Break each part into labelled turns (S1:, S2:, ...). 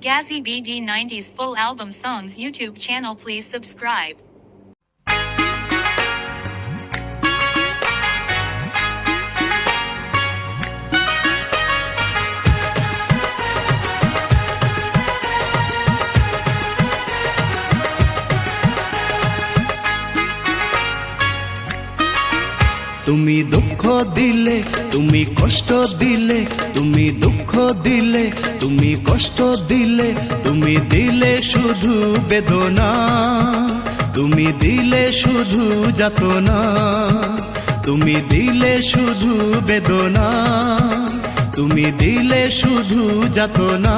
S1: Gazzy BD 90s full album songs YouTube channel, please subscribe.
S2: তুমি দুঃখ দিলে, তুমি কষ্ট দিলে, তুমি দুঃখ দিলে, তুমি কষ্ট দিলে, তুমি দিলে শুধু বেদনা, তুমি দিলে শুধু যাতনা, তুমি দিলে শুধু বেদনা, তুমি দিলে শুধু যাতনা।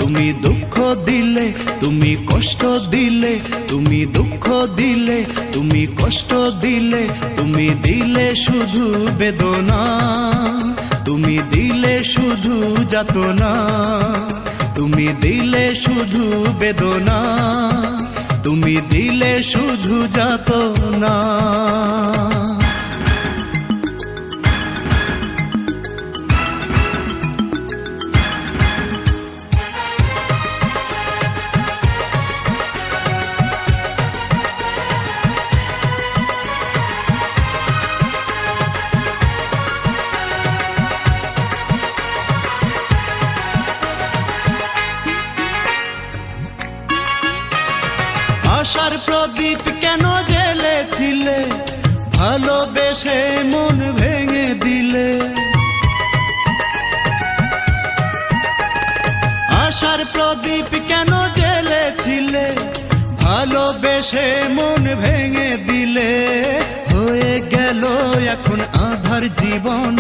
S2: তুমি দুঃখ দিলে, তুমি কষ্ট দিলে, তুমি দুঃখ দিলে, তুমি কষ্ট দিলে, তুমি দিলে শুধু বেদনা, তুমি দিলে শুধু যাতনা, তুমি দিলে শুধু বেদনা, তুমি দিলে শুধু যাতনা। আশার প্রদীপ কেন জ্বেলেছিলে, ভালোবেসে মন ভেঙে দিলে। আশার প্রদীপ কেন জ্বেলেছিলে, ভালোবেসে মন ভেঙে দিলে। হয়ে গেল এখন আঁধার জীবন,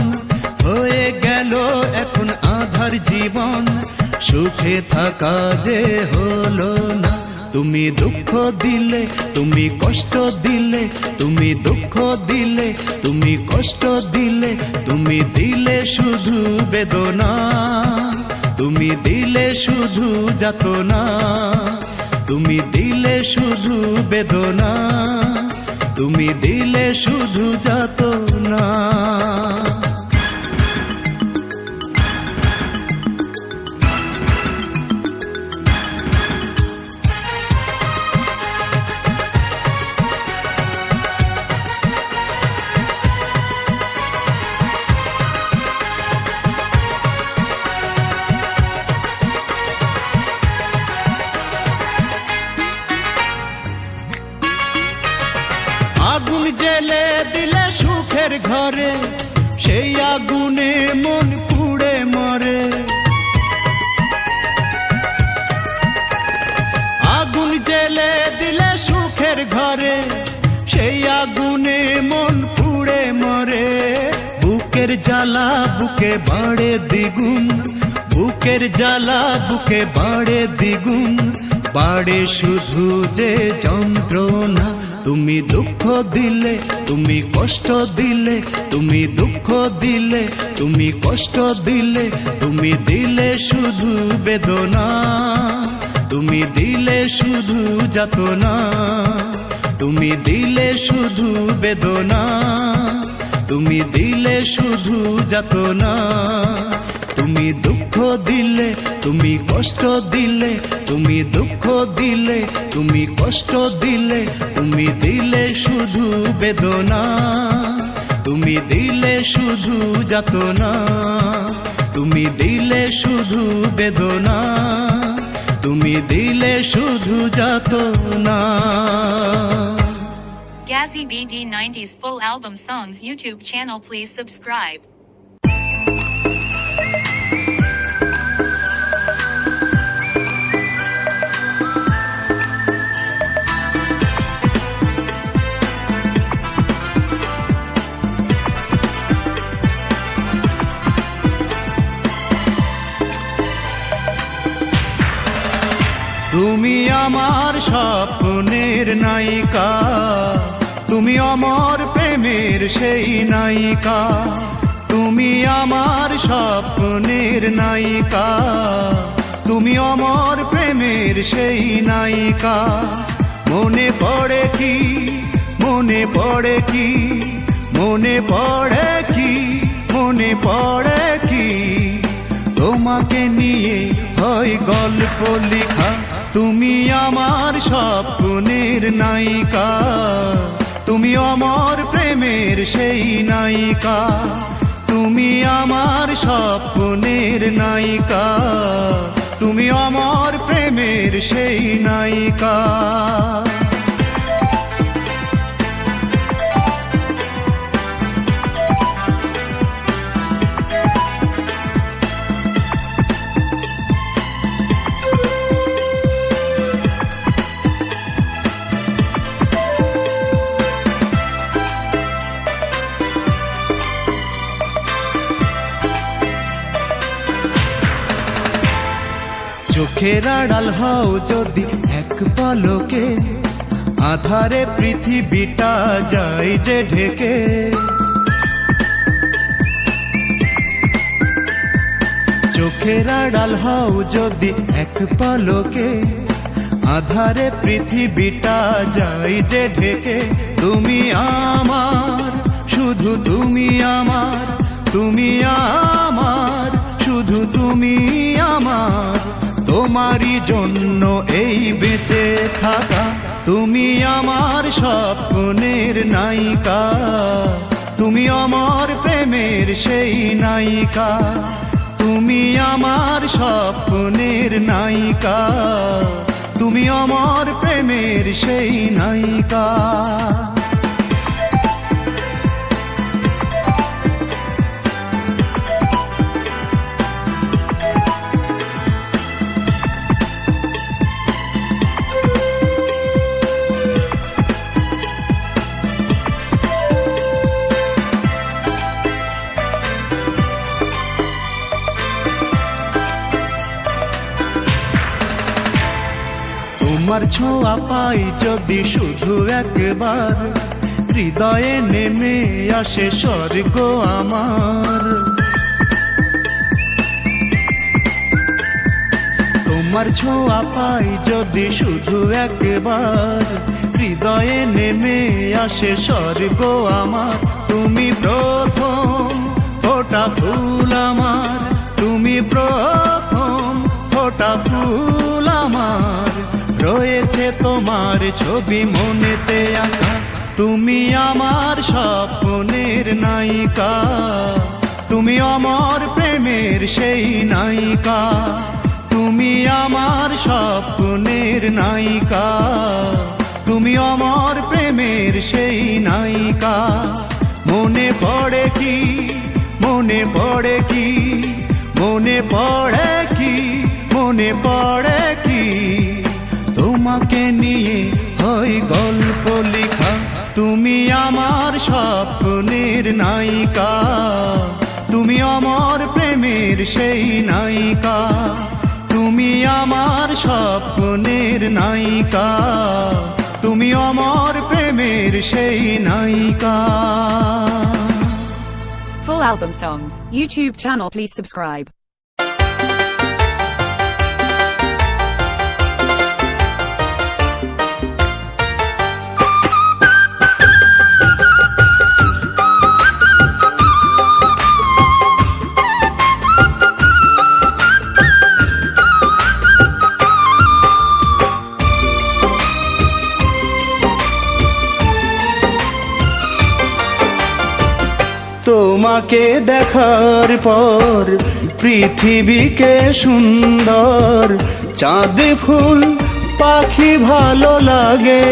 S2: হয়ে গেল এখন আঁধার জীবন, সুখে থাকা যে হলো না। তুমি দুঃখ দিলে, তুমি কষ্ট দিলে, তুমি দুঃখ দিলে, তুমি কষ্ট দিলে, তুমি দিলে শুধু বেদনা, তুমি দিলে শুধু যাতনা, তুমি দিলে শুধু বেদনা, তুমি দিলে শুধু যাতনা। আগুন জেলে দিলে সুখের ঘরে, সেই আগুনে মন পুড়ে মরে। আগুন জেলে দিলে সুখের ঘরে, সেই আগুনে মন পুড়ে মরে। বুকের জ্বালা বুকে বাড়ে দ্বিগুণ, বুকের জ্বালা বুকে বাড়ে দ্বিগুণ, বাড়ে শুধু যে যন্ত্রণা। তুমি দুঃখ দিলে, তুমি কষ্ট দিলে, তুমি দুঃখ দিলে, তুমি কষ্ট দিলে, তুমি দিলে শুধু বেদনা, তুমি দিলে শুধু যাতনা, তুমি দিলে শুধু বেদনা, তুমি দিলে শুধু যাতনা। তুমি দুঃখ দিলে, তুমি কষ্ট দিলে, তুমি দুঃখ দিলে, তুমি কষ্ট দিলে, তুমি দিলে শুধু বেদনা, তুমি দিলে শুধু যাতনা, তুমি দিলে শুধু বেদনা, তুমি দিলে শুধু যাতনা।
S1: Gazzy BD 90s full album songs YouTube channel, please subscribe.
S2: তুমি আমার স্বপ্নের নায়িকা, তুমি আমার প্রেমের সেই নায়িকা, তুমি আমার স্বপ্নের নায়িকা, তুমি আমার প্রেমের সেই নায়িকা। মনে পড়ে কি, মনে পড়ে কি, মনে পড়ে কি, মনে পড়ে কি, তোমাকে নিয়ে হয় গল্প লেখা। তুমি আমার স্বপ্নের নায়িকা, তুমি অমর প্রেমের সেই নায়িকা। তুমি আমার স্বপ্নের নায়িকা, তুমি অমর প্রেমের সেই নায়িকা। চোখের আড়াল হও যদি এক পলকে, আধারে পৃথিবীটা যায় যে ঢেকে। চোখের আড়াল হও যদি এক পলকে, আধারে পৃথিবীটা যায় যে ঢেকে। তুমি আমার, শুধু তুমি আমার, তুমি আমার, শুধু তুমি আমার। তোমারই জন্য এই বেঁচে থাকা। তুমি আমার স্বপ্নের নায়িকা, তুমি অমর প্রেমের সেই নায়িকা। তুমি আমার স্বপ্নের নায়িকা, তুমি অমর প্রেমের সেই নায়িকা। তোমার ছোঁয়া পাই যদি শুধু একবার, হৃদয়ে নেমে আসে স্বর্গ আমার। তোমার ছোঁয়া পাই যদি শুধু একবার, হৃদয়ে নেমে আসে স্বর্গ আমার। তুমি প্রথম ফোটা ফুল আমার, তুমি প্রথম ফোটা ফুল আমার। রয়েছে তোমার ছবি মনেতে আঁকা। তুমি আমার স্বপ্নের নায়িকা, তুমি অমর প্রেমের সেই নায়িকা। তুমি আমার স্বপ্নের নায়িকা, তুমি অমর প্রেমের সেই নায়িকা। মনে পড়ে কি, মনে পড়ে কি, মনে পড়ে কি, মনে পড়ে কি, তোমাকে নিয়ে হয় গল্প লেখা। তুমি আমার স্বপ্নের নায়িকা, তুমি অমর প্রেমের সেই নায়িকা। তুমি আমার স্বপ্নের নায়িকা, তুমি অমর প্রেমের সেই নায়িকা।
S3: Full album songs, YouTube channel, please subscribe.
S2: তোমাকে দেখার পর পৃথিবীকে সুন্দর, চাঁদ ফুল পাখি ভালো লাগে।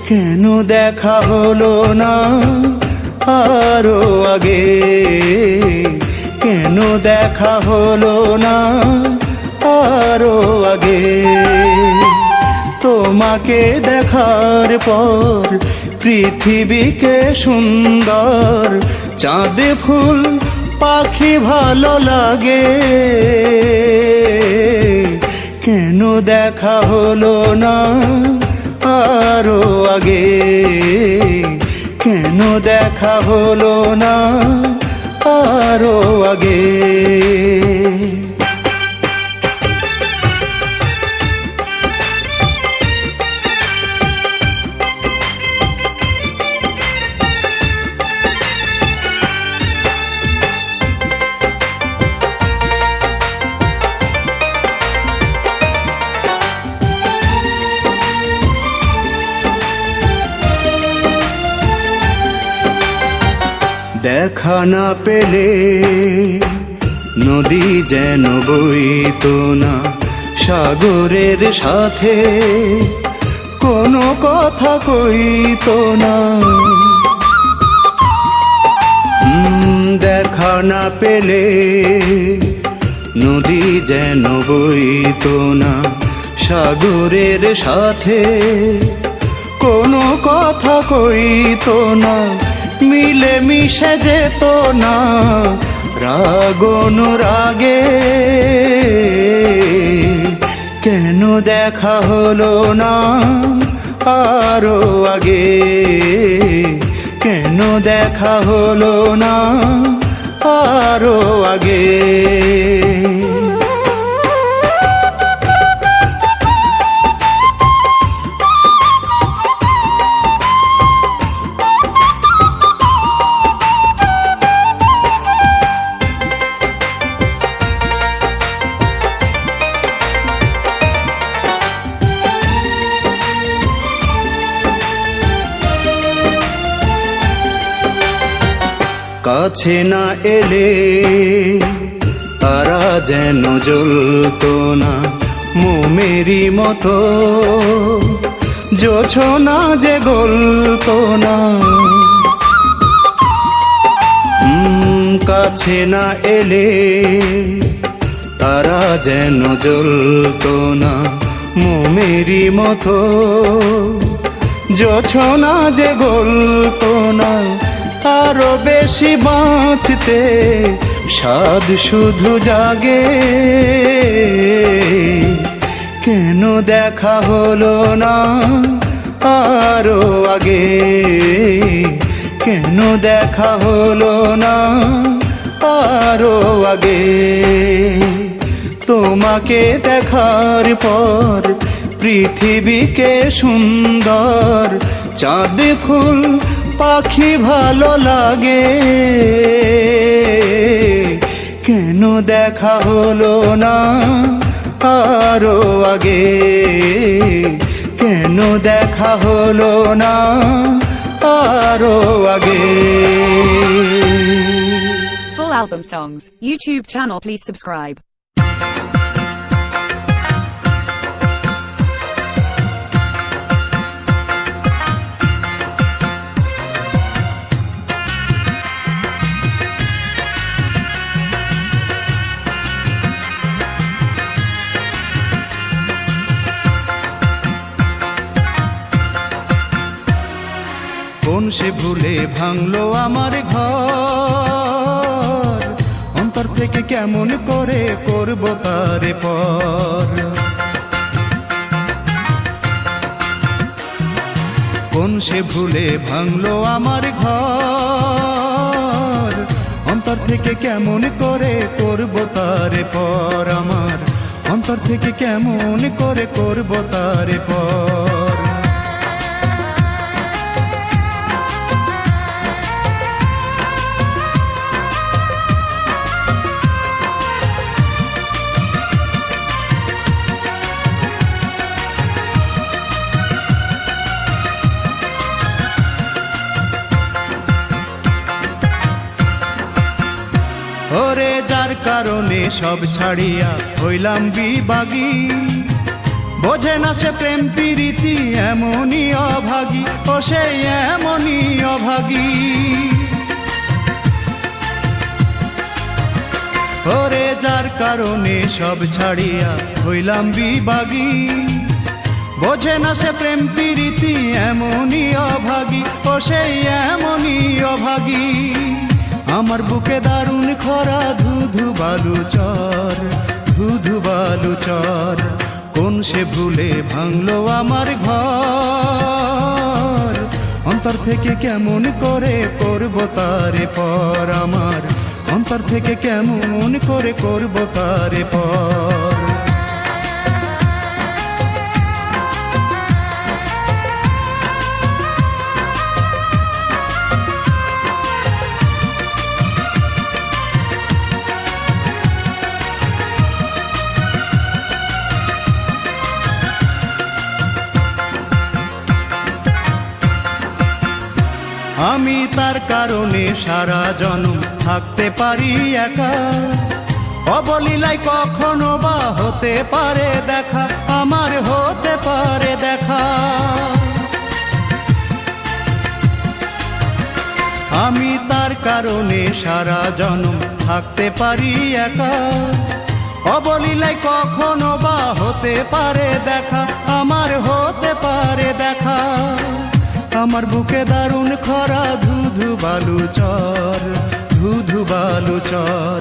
S2: কেন দেখা হলো না আরো আগে, কেন দেখা হলো না আরো আগে। তোমাকে দেখার পর পৃথিবীকে সুন্দর, চাঁদ ফুল পাখি ভালো লাগে। কেন দেখা হলো না আরো আগে, কেন দেখা হলো না আরো আগে। দেখা না পেলে নদী যেন বইতো না সাগরের সাথে, কোনো কথা কইতো না। দেখা না পেলে নদী যেন বইতো না সাগরের সাথে, কোনো কথা কইতো না। মিলে মিশে যেত না রাগ অনুরাগে, কেন দেখা হলো না আরো আগে, কেন দেখা হলো না আরো আগে। কাছে না এলে তারা যেন জ্বলতো না মোমেরই মতো, জোছনা যে গলতো না। কাছে না এলে তারা যেন জ্বলতো না মোমেরই মতো, জোছনা যে গলতো না। আরো বেশি বাঁচতে স্বাদ শুধু জাগে, কেন দেখা হলো না আরো আগে, কেন দেখা হলো না আরো আগে। তোমাকে দেখার পর পৃথিবীকে সুন্দর চাঁদ ফুল পাখি ভালো লাগে, কেন দেখা হলো না আরো আগে, কেন দেখা হলো না আরো আগে।
S3: Full album songs, YouTube channel, please subscribe.
S2: কোন সে ভুলে ভাঙলো আমার ঘর, অন্তর থেকে কেমন করে করব তারে পর। কোন সে ভুলে ভাঙলো আমার ঘর, অন্তর থেকে কেমন করে করব তারে পর। আমার অন্তর থেকে কেমন করে করব তারে পর। ওরে যার কারণে সব ছাড়িয়া হইলাম বিবাগী, বোঝে না সে প্রেম প্রীতি এমনই অভাগী, ও সে এমনই অভাগী। ওরে যার কারণে সব ছাড়িয়া হইলাম বিবাগী, বোঝে না সে প্রেম প্রীতি এমনই অভাগী, ও সে এমনই অভাগী। আমার বুকে দারুণ খরা ধুধু বালু চর, ধুধু বালু চর। কোন সে ভুলে ভাঙলো আমার ঘর, অন্তর থেকে কেমন করে করব তারে পর। আমার অন্তর থেকে কেমন করে করব তারে পর। আমি তার কারণে সারা জনম থাকতে পারি একা, অবলীলায় কখনো বা হতে পারে দেখা, আমার হতে পারে দেখা। আমি তার কারণে সারা জনম থাকতে পারি একা, অবলীলায় কখনো বা হতে পারে দেখা, আমার হতে পারে দেখা। আমার বুকে দারুণ খরা ধুধু বালু চর, ধুধু বালু চর,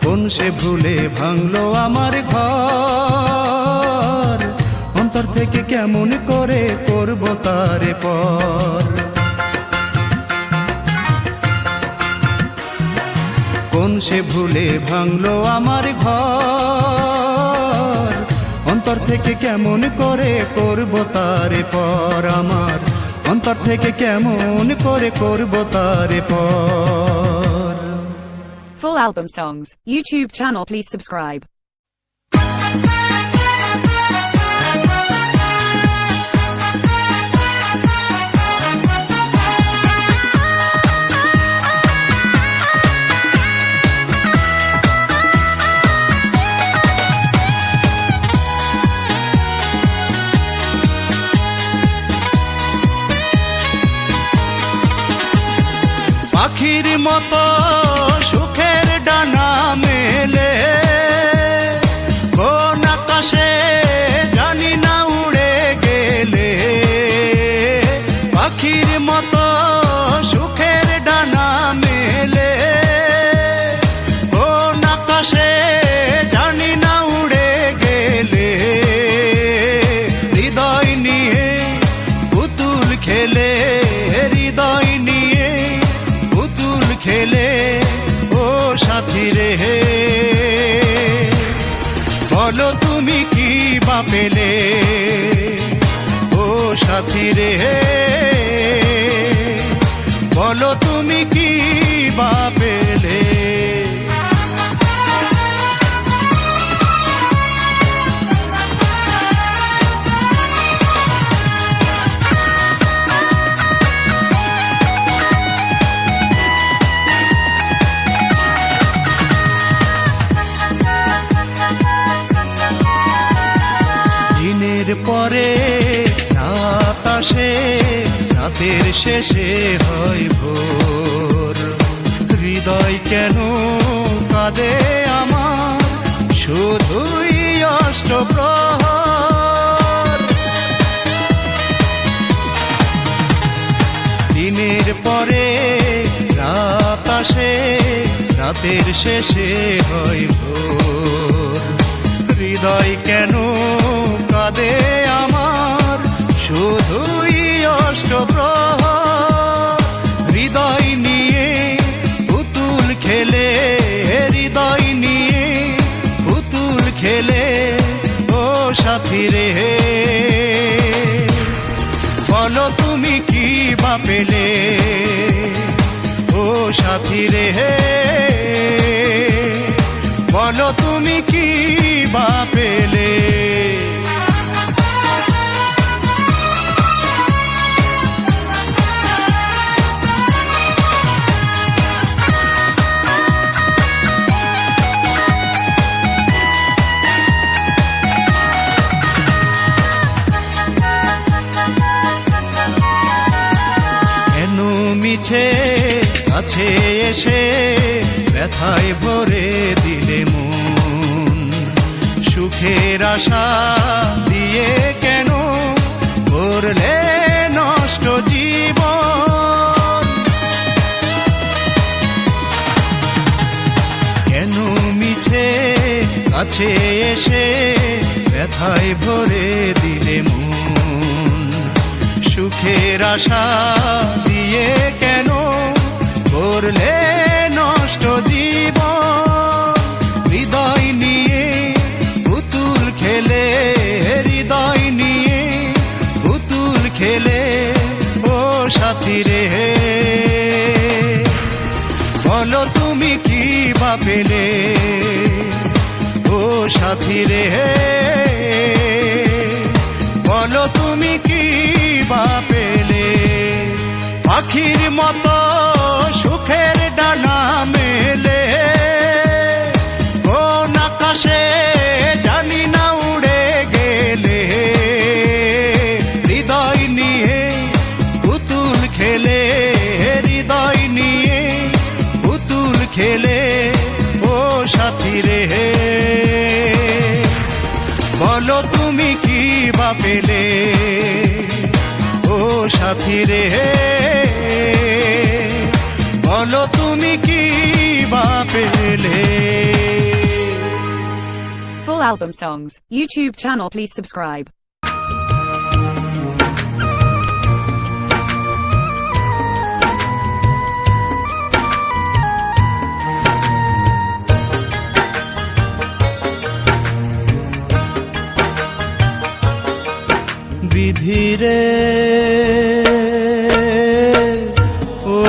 S2: কোন সে ভুলে ভাঙলো আমার ঘর, অন্তর থেকে কেমন করে করব তারে পর। কোন সে ভুলে ভাঙলো আমার ঘর, অন্তর থেকে কেমন করে করব তারে পর, আমার অন্তর থেকে কেমন করে করব তারে পর।
S3: Full album songs, YouTube channel, please subscribe.
S2: পাখির মতো সুখের ডানা মেলে কোন আকাশে জানি না উড়ে গেলে, পাখির মতো সুখের ডানা মেলে কোন আকাশে জানি না উড়ে গেলে, হৃদয় নিয়ে পুতুল খেলে, হৃদয় নিয়ে খেলে ও সাথী রে, বলো তুমি কি বা পেলে, ও সাথী রে, বলো তুমি কি বা পেলে। দিনের পরে রাত আসে, রাতের শেষে হয় ভোর, হৃদয় কেন কাঁদে আমার শুধুই অষ্টপ্রহর। দিনের পরে রাত আসে, রাতের শেষে হয় ভোর, হৃদয় কেন কাঁদে আমার শুধুই অষ্টপ্রহর। হৃদয় নিয়ে পুতুল খেলে, হৃদয় নিয়ে পুতুল খেলে ও সাথী রে, বলো তুমি কি বা পেলে, ও সাথী রে, বলো তুমি কি বা পেলে। কেন মিছে কাছে এসে ব্যথায় ভরে দিলে মন, সুখের আশা দিয়ে কেন করলে নষ্ট জীবন। কেন মিছে কাছে এসে ব্যথায় ভরে দিলে মন, সুখের আশা দিয়ে কেন করলে নষ্ট জীবন। হৃদয় নিয়ে পুতুল খেলে, হৃদয় নিয়ে পুতুল খেলে ও সাথী রে, বলো তুমি কি বা পেলে, ও সাথী রে, বলো তুমি কি বা পেলে। পাখির মতো আকাশে জানি না উড়ে গেলে, হৃদয় নিয়ে পুতুল খেলে, হৃদয় নিয়ে পুতুল খেলে। ও সাথী রে, বলো তুমি কি বা পেলে? ও সাথী রে, বলো তুমি কি বা পেলে?
S3: Full album songs, YouTube channel please subscribe.
S2: বিধিরে, ও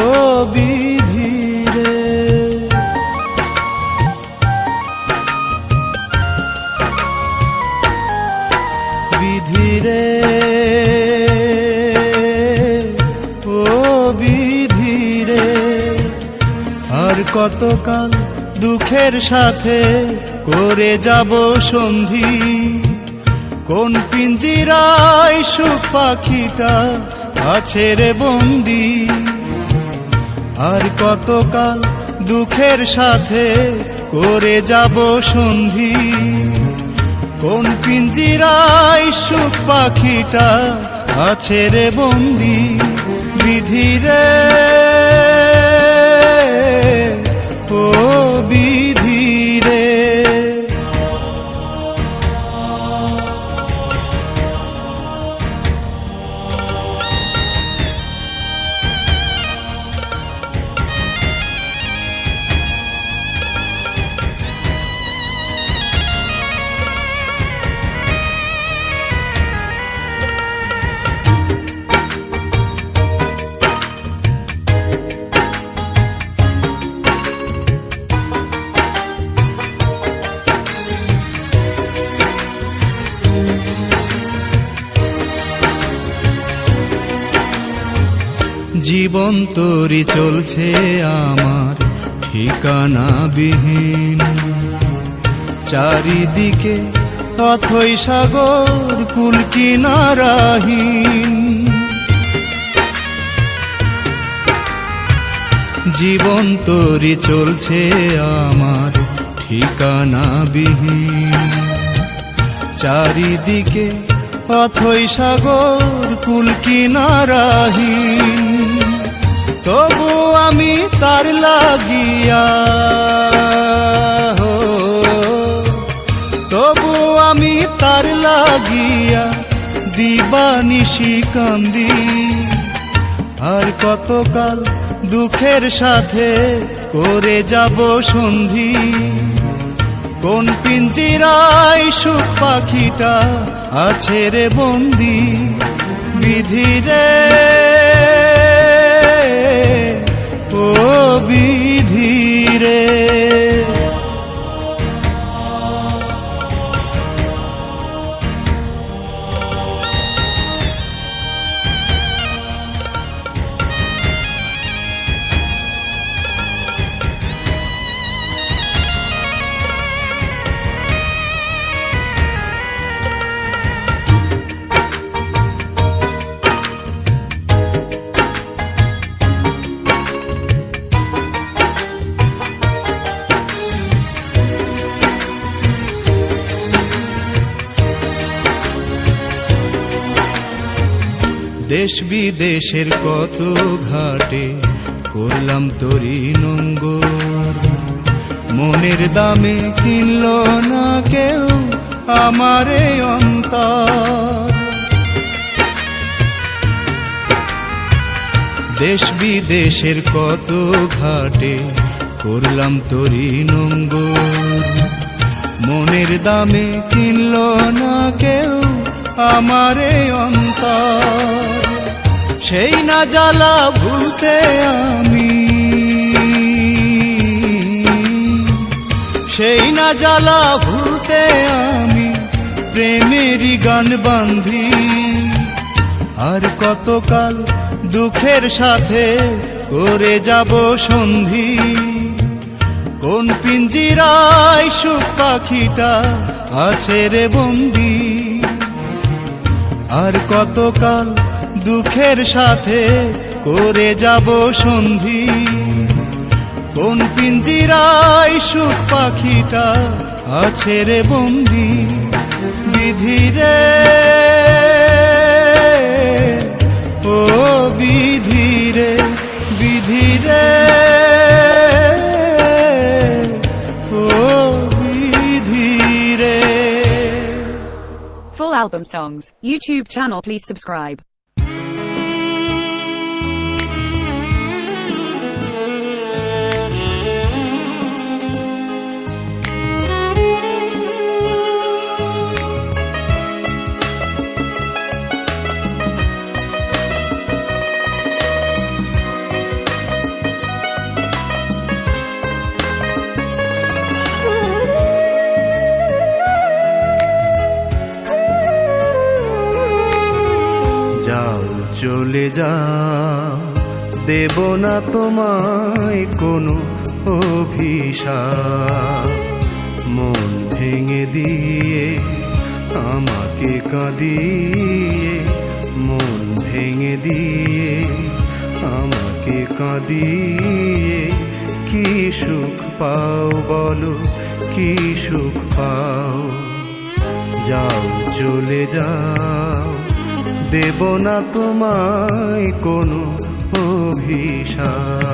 S2: বিধিরে, বিধিরে, ও বিধিরে, আর কতকাল দুঃখের সাথে করে যাব সন্ধি। কোন পিঞ্জিরায় সুখ পাখিটা আছে রে বন্দি, আর কতকাল দুঃখের সাথে করে যাব সন্ধি। কোন পিঞ্জিরায় সুখ পাখিটা আছে রে বন্দি। বিধিরে, ও বিধিরে, জীবন তোরই চলছে আমার ঠিকানা বিহীন। চারিদিকে অথই সাগর কুল কিনারাহীন। জীবন তোরই চলছে আমার ঠিকানা বিহীন। চারিদিকে অথই সাগর কুল কিনারাহীন। তবু আমি তার লাগিয়া, তবু আমি তার লাগিয়া দিবানিশি কান্দি। আর কতকাল দুঃখের সাথে করে যাব সন্ধি। কোন পিঞ্জিরায় সুখ পাখিটা আছে রে বন্দি। বিধিরে, ও বিধিরে, দেশ বিদেশের কত ঘাটে করলাম তোরি নোঙ্গর। মনের দামে কিনল না কেউ আমারে অন্তর। দেশ বিদেশের কত ঘাটে করলাম তোরি নোঙ্গর। মনের দামে কিনল না কেউ আমারে অন্তর। সেই না জ্বালা ভুলতে আমি, সেই না জ্বালা ভুলতে আমি প্রেমেরই গান বান্ধি। আর কতকাল দুঃখের সাথে করে যাব সন্ধি। কোন পিঞ্জিরায় সুখ পাখিটা আছে রে বন্দি, আর কতকাল দুঃখের সাথে করে যাব সন্ধি। কোন পিঞ্জিরায় সুখ পাখিটা আছে রে বন্দি, বিধিরে ও বিধিরে, বিধিরে ও বিধিরে।
S3: Full album songs, YouTube channel, please subscribe.
S2: যাও চলে যাও, দেব না তোমায় কোনো অভিশাপ। মন ভেঙে দিয়ে আমাকে কাঁদিয়ে, মন ভেঙে দিয়ে আমাকে কাঁদিয়ে কি সুখ পাও বলো, কি সুখ পাও। যাও চলে যাও, দেব না তোমায় কোনো অভিশাপ।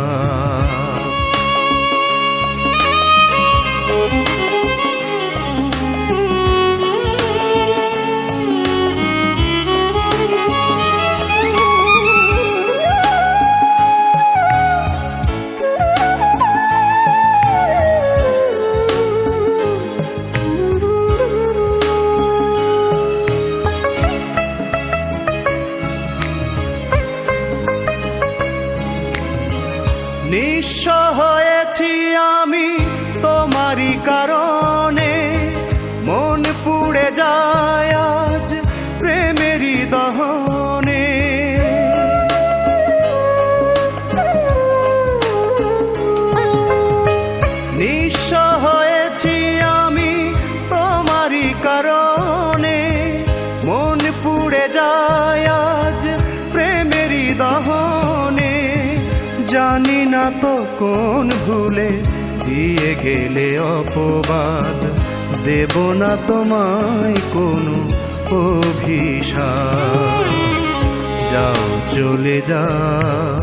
S2: নিঃস্ব হয়েছি আমি তোমারই কারণে, মন পুড়ে যায় আজ প্রেমেরই দহনে। নিঃস্ব হয়েছি আমি তোমারই কারণে, মন পুড়ে যায় আজ প্রেমেরই দহনে। জানি না তো কোন ভুলে দিয়ে গেলে অপবাদ, দেব না তোমায় কোনো অভিশাপ। যাও চলে যাও,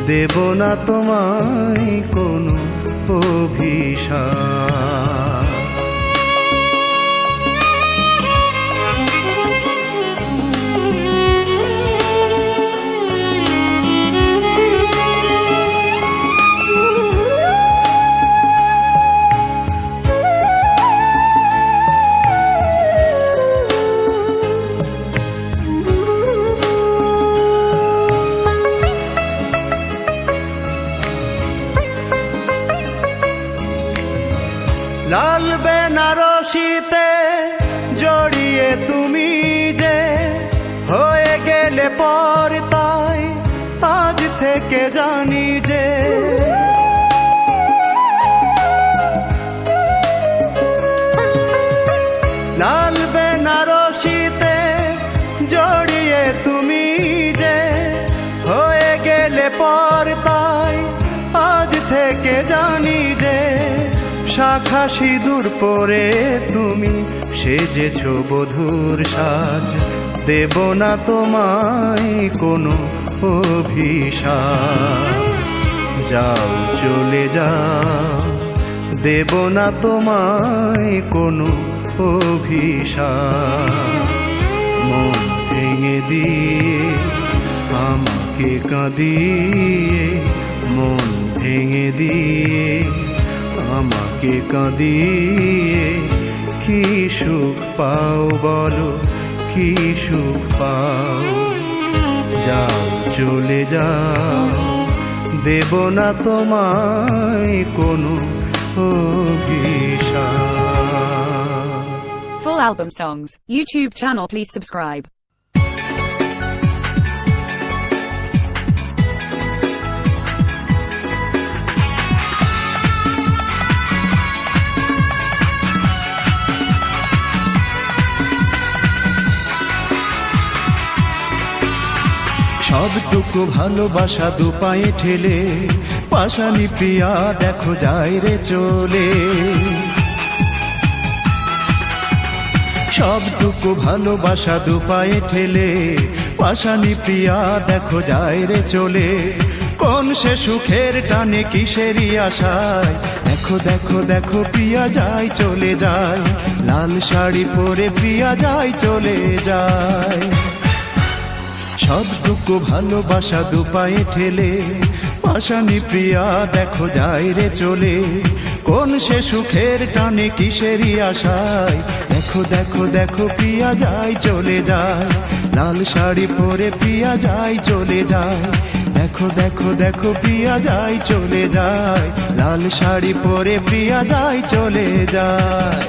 S2: দেব না তোমায় কোনো অভিশাপ। লাল বেনারসিতে জড়িয়ে তুমি যে হয়ে গেলে পর, তাই আজ থেকে জানি যে লাল বেনারসিতে জড়িয়ে তুমি যে হয়ে গেলে পর, তাই আজ থেকে জানি যে শাখা সিঁদুর পরে তুমি সেজেছ বধূর সাজ, দেব না তোমায় কোনো অভিশাপ। যাও চলে যাও, দেব না তোমায় কোনো অভিশাপ। মন ভেঙে দিয়ে আমাকে কাঁদিয়ে, মন ভেঙে দিয়ে আমাকে কাঁদিয়ে কি সুখ পাও বলো, কি সুখ পাও। যাও চলে যাও, দেব না তোমায় কোনো অভিশাপ।
S3: Full album songs, YouTube channel, please subscribe.
S2: সবটুকু ভালোবাসা দু পায়ে ঠেলে পাশানি প্রিয়া দেখো যায় রে চলে। সবটুকু ভালোবাসা দু পায়ে ঠেলে পাশানি প্রিয়া দেখো যায় রে চলে। কোন সে সুখের টানে কিসেরই আশায় দেখো দেখো দেখো প্রিয়া যায় চলে যায়। লাল শাড়ি পরে প্রিয়া যায় চলে যায়। সবটুকু ভালোবাসা দু পায়ে ঠেলে পাশানি প্রিয়া দেখো যায় রে চলে। কোন সে সুখের টানে কিসেরই আশায় দেখো দেখো দেখো প্রিয়া যায় চলে যায়। লাল শাড়ি পরে প্রিয়া যায় চলে যায়। দেখো দেখো দেখো প্রিয়া যায় চলে যায়। লাল শাড়ি পরে প্রিয়া যায় চলে যায়।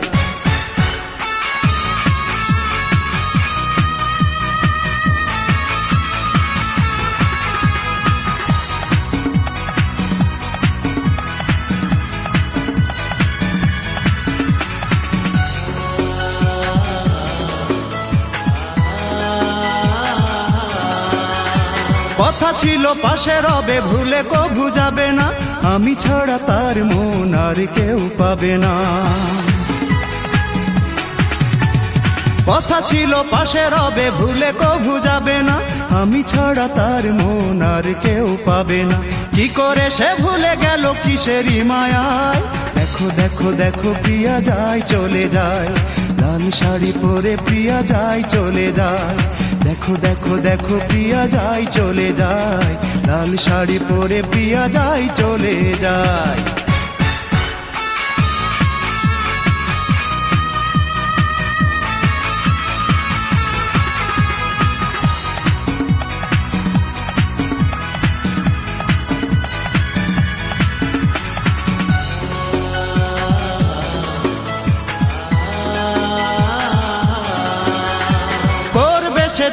S2: কথা ছিল পাশে রবে ভুলে কভু যাবে না। আমি ছাড়া তার মন আর কেউ পাবে না। কথা ছিল পাশে রবে ভুলে কভু যাবে না। আমি ছাড়া তার মন আর কেউ পাবে না। কি করে সে ভুলে গেল কিসেরই মায়ায় দেখো দেখো দেখো প্রিয়া যায় চলে যায়। লাল শাড়ি পরে প্রিয়া যায় চলে যায়। দেখো দেখো দেখো প্রিয়া যায় চলে যায়। লাল শাড়ি পরে প্রিয়া যায় চলে যায়।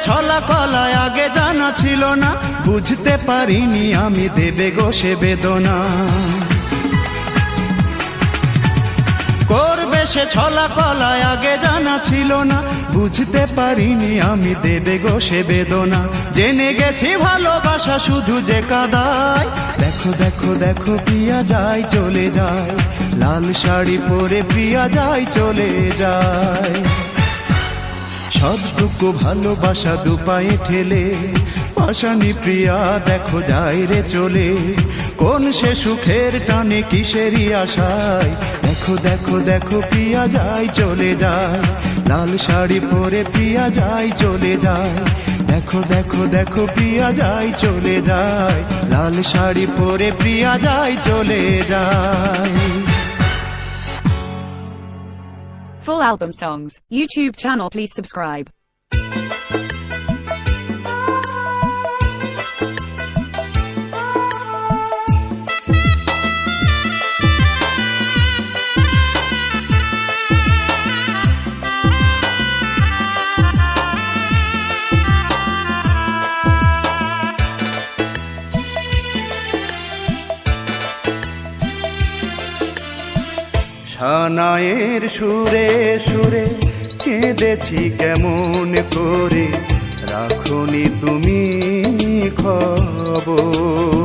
S2: ছলা কলায় আগে জানা ছিল না। বুঝতে পারিনি আমি দেবে গো সে বেদনা। করবে সে ছলা কলায় আগে জানা ছিল না। বুঝতে পারিনি আমি দেবে গো সে বেদনা। জেনে গেছি ভালোবাসা শুধু যে কাদায় দেখো দেখো দেখো প্রিয়া যায় চলে যায়। লাল শাড়ি পরে প্রিয়া যায় চলে যায়। সবটুকু ভালোবাসা দু পায়ে ঠেলে পাশানি প্রিয়া দেখো যায় রে চলে। কোন সে সুখের টানে কিসেরই আশায় দেখো দেখো দেখো প্রিয়া যায় চলে যায়। লাল শাড়ি পরে প্রিয়া যায় চলে যায়। দেখো দেখো দেখো প্রিয়া যায় চলে যায়। লাল শাড়ি পরে প্রিয়া যায় চলে যায়।
S3: Full album songs, YouTube channel please subscribe.
S2: সানায়ের সুরে সুরে কেঁদেছি কেমন করে রাখনি তুমি খবর।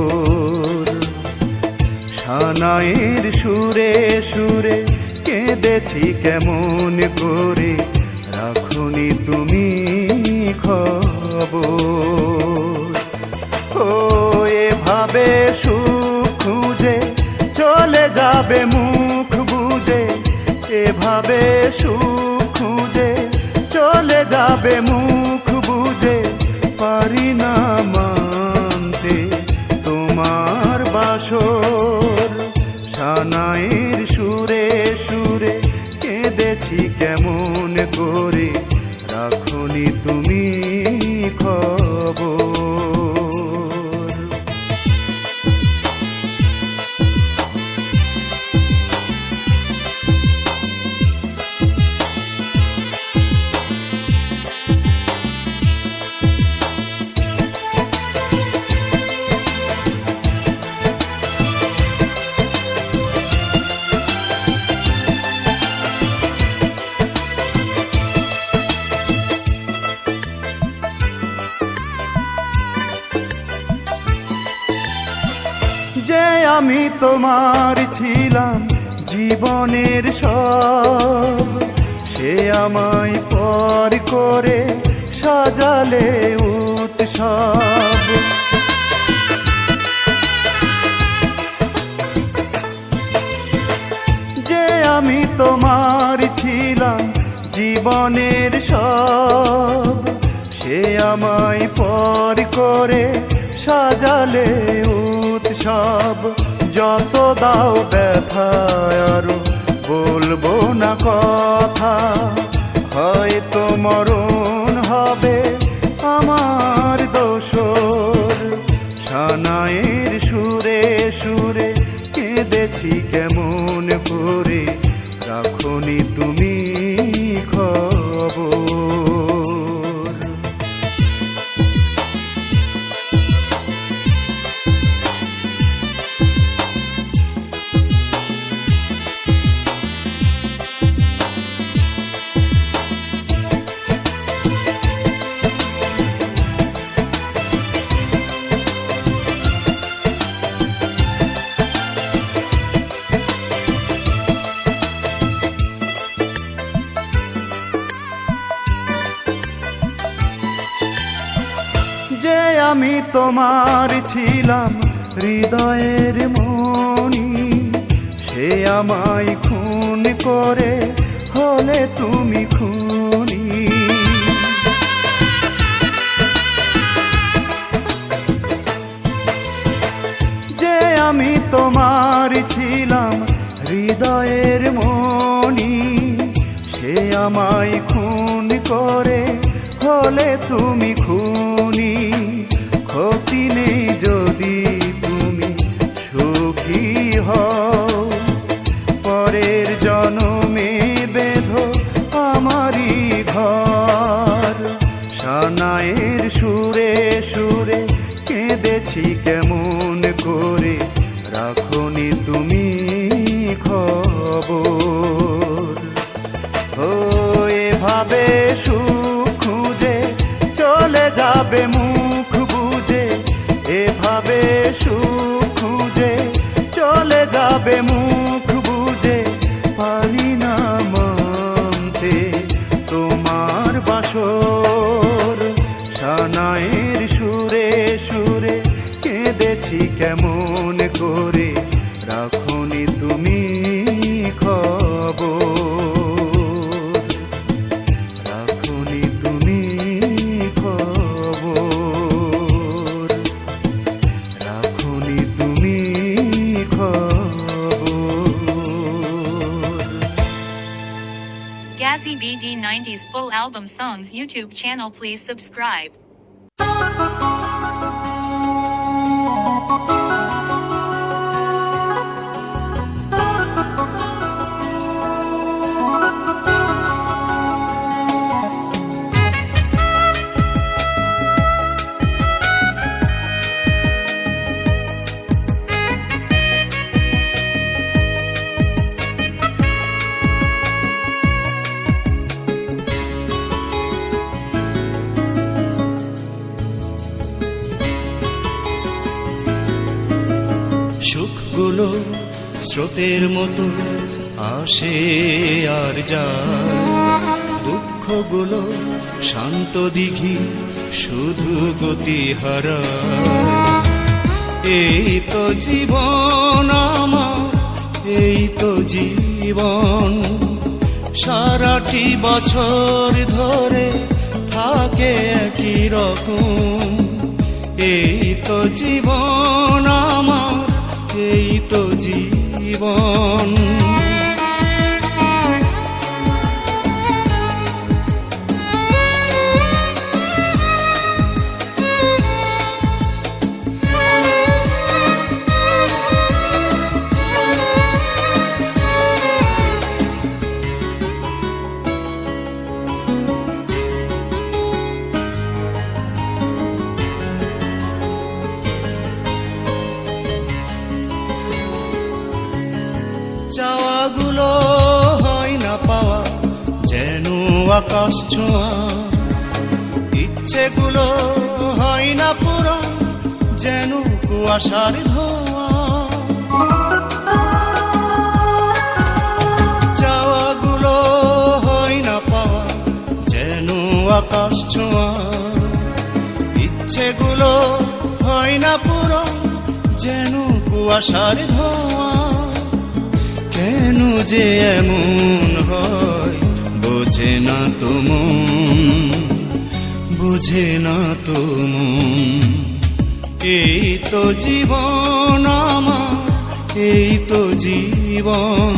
S2: সানায়ের সুরে সুরে কেঁদেছি কেমন করে রাখনি তুমি খবর। ও এভাবে সুখ খুঁজে চলে যাবে মুখ বুঝে। এভাবে সুখ খুঁজে চলে যাবে মুখ বুঝে। পারি না মানতে তোমার বাসর। সানায়ের সুরে সুরে কেঁদেছি কেমন করে রাখনি তুমি খবর। আমি তোমার ছিলাম জীবনের সব, সে আমায় পর করে সাজালে উৎসব। যে আমি তোমার ছিলাম জীবনের সব, সে আমায় পর করে সাজালে উৎসব। যত দাও ব্যথা আরো বলবো না কথা, হয়তো মরণ হবে আমার দোসর। সানাইয়ের সুরে সুরে কেঁদেছি কেমন করে, রাখনি তুমি খবর। যে আমি তোমার ছিলাম হৃদয়ের মনি, সে আমায় খুন করে হলে তুমি খুনি। যে আমি তোমার ছিলাম হৃদয়ের মনি, সে আমায় খুন করে হলে তুমি খুনি। ক্ষতি নেই যদি তুমি সুখী হও, পরের জনমে বেঁধো আমারই ঘর। সানাইয়ের সুরে সুরে কেঁদেছি কেমন করে, রাখনি তুমি খবর। ও এভাবে সুখ খুঁজে চলে যাবে মুখ বুজে, এভাবে সুখ খুঁজে চলে যাবে মুখ বুজে। পারি না মানতে তোমার বাসর, সানাইয়ের সুরে সুরে কেঁদেছি কেমন করে, রাখনি তুমি খবর। রাখনি তুমি খবর, রাখনি তুমি খবর।
S1: Gazzy BD 90s full album songs YouTube channel, please subscribe.
S2: সুখগুলো স্রোতের মতো আসে আর যায়, দুঃখগুলো শান্ত দিঘি শুধু গতি হারায়। এই তো জীবন আমার, এই তো জীবন, সারাটি বছর ধরে থাকে একই রকম। এই তো জীবন আমার, এই তো জীবন। চাওয়াগুলো হয় না পাওয়া, যেন আকাশ ছোঁয়া। ইচ্ছেগুলো হয় না পুরো, যেন কুয়াশার ধোঁয়া। আকাশ ছোঁয়া, ইচ্ছেগুলো হয় না পুরো, যেন কুয়াশার ধোঁয়া। কেন যে এমন হয় বোঝে না তো মন, বোঝে না তো মন। এই তো জীবন আমার, এই তো জীবন,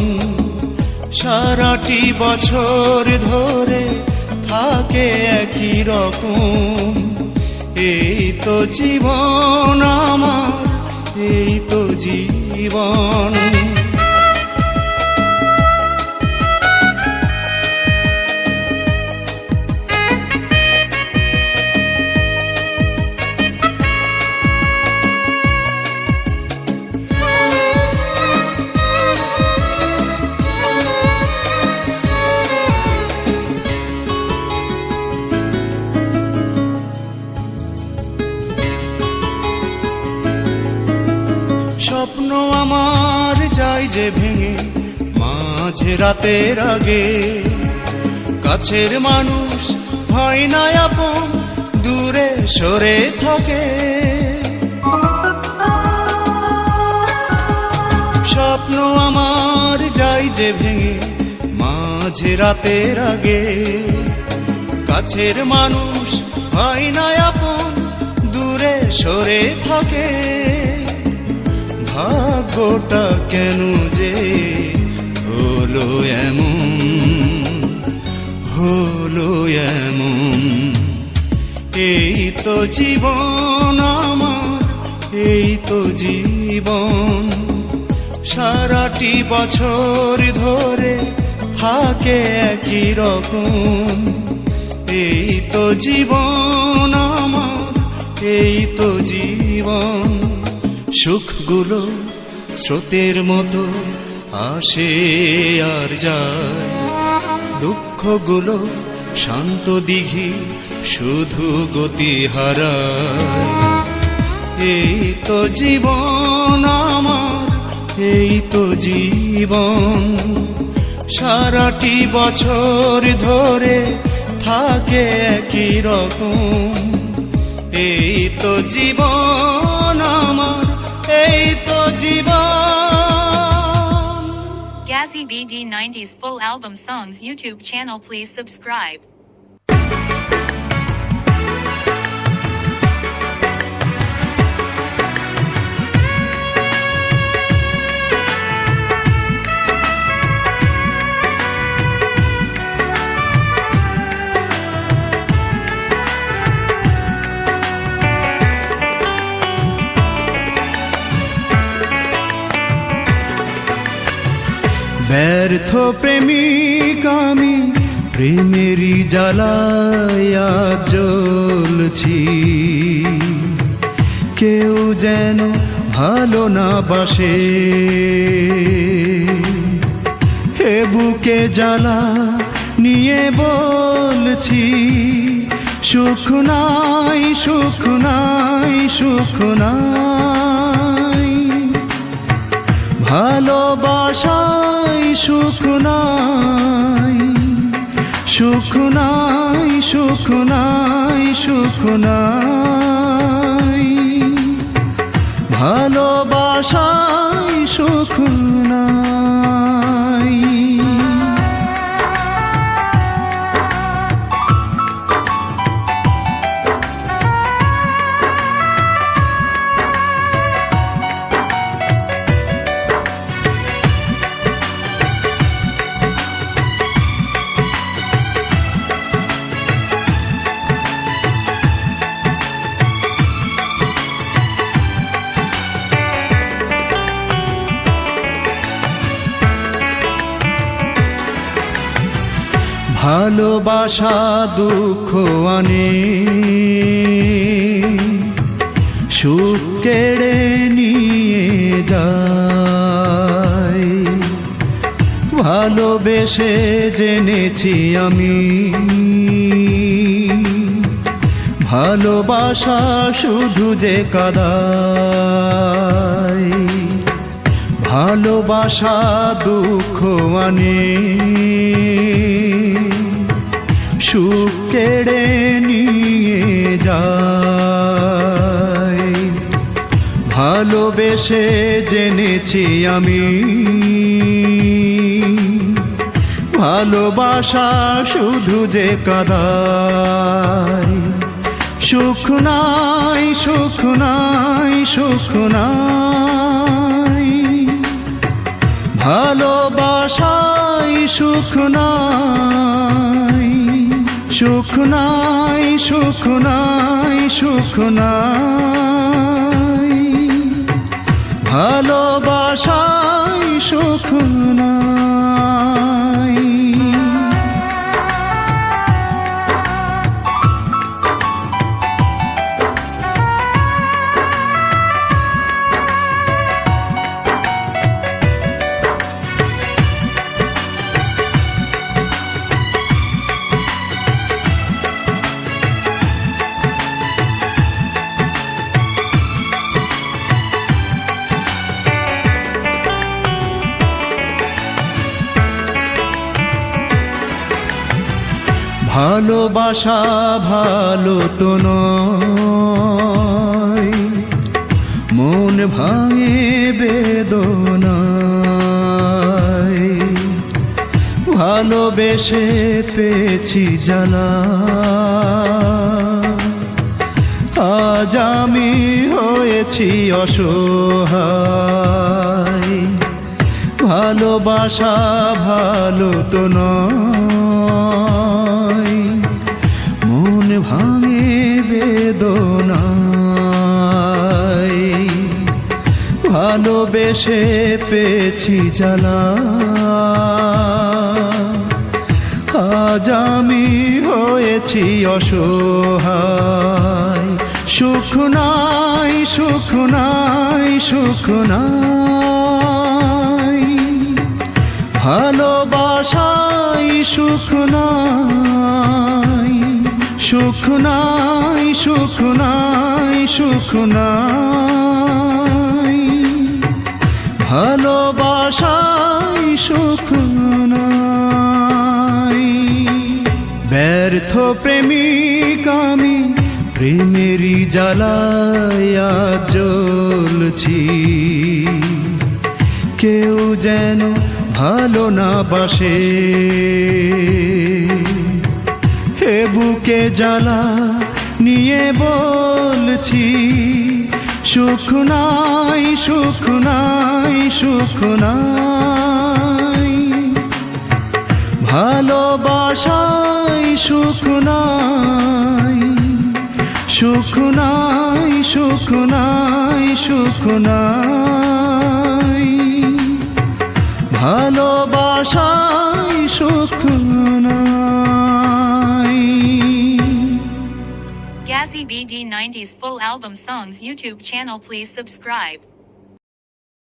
S2: সারাটি বছর ধরে থাকে একই রকম। এই তো জীবন আমার, এই তো জীবন। স্বপ্ন আমার যায় যে ভেঙে মাঝে রাতের আগে, কাছের মানুষ হয় না আপন, দূরে সরে থাকে। স্বপ্ন আমার যায় যে ভেঙে মাঝে রাতের আগে, কাছের মানুষ হয় না আপন, দূরে সরে থাকে। ভাগ্যটা কেন যে হলো এমন, হলো এমন। এই তো জীবন আমার, এই তো জীবন, সারাটি বছর ধরে থাকে একই রকম। এই তো জীবন আমার, এই তো জীবন। সুখগুলো স্রোতের মতো আসে আর যায়, দুঃখগুলো শান্ত দিঘি শুধু গতি হারায়। এই তো জীবন আমার, এই তো জীবন, সারাটি বছর ধরে থাকে একই রকম। এই তো জীবন আমার, এই তো জীবন।
S1: Gazzy BD 90s full album songs YouTube channel, please subscribe.
S2: ব্যর্থ প্রেমিক আমি, প্রেমেরই জ্বালায় জ্বলছি। কেউ যেন ভালো না বাসে, হে বুকে জ্বালা নিয়ে বলছি। সুখ নাই, সুখ নাই, সুখ নাই, ভালোবাসায় সুখ নাই, সুখ নাই, সুখ নাই, সুখ নাই, ভালোবাসায় সুখ নাই। ভালোবাসা দুঃখ আনে, সুখ কেড়ে নিয়ে যায়। ভালোবেসে জেনেছি আমি, ভালোবাসা শুধু যে কাদায়। ভালোবাসা দুঃখ আনে, সুখ কেড়ে নিয়ে যায়। ভালোবেসে জেনেছি আমি ভালোবাসা শুধু যে কাদায়। সুখ নাই, সুখ নাই, সুখ নাই, ভালোবাসাই সুখ নাই। সুখ নাই, সুখ নাই, সুখ নাই, ভালোবাসাই সুখ নাই। ভালোবাসা ভালো তো নয়, মন ভাঙে বেদনায়। ভালোবেসে পেয়েছি জ্বালা, আজ আমি হয়েছি অসহায়। ভালোবাসা ভালো তো নয়, মন ভাঙে বেদনায়। ভালোবেসে পেয়েছি জ্বালা, আজ আমি হয়েছি অসহায়। সুখ নাই, সুখ নাই, সুখ নাই, ভালোবাসাই সুখ নাই। সুখ নাই, সুখ নাই, সুখ নাই, ভালোবাসাই সুখ নাই। ব্যর্থ প্রেমিক আমি প্রেমেরই জ্বালায় জ্বলছি। কেউ যেন ভালো না বাসে, হে বুকে জ্বালা নিয়ে বলছি। সুখ নাই, সুখ নাই, সুখ নাই, ভালোবাসাই সুখ নাই। সুখ নাই, সুখ নাই, সুখ নাই, ভালোবাসাই সুখ নাই।
S1: Gazzy BD 90s full album songs YouTube channel, please subscribe.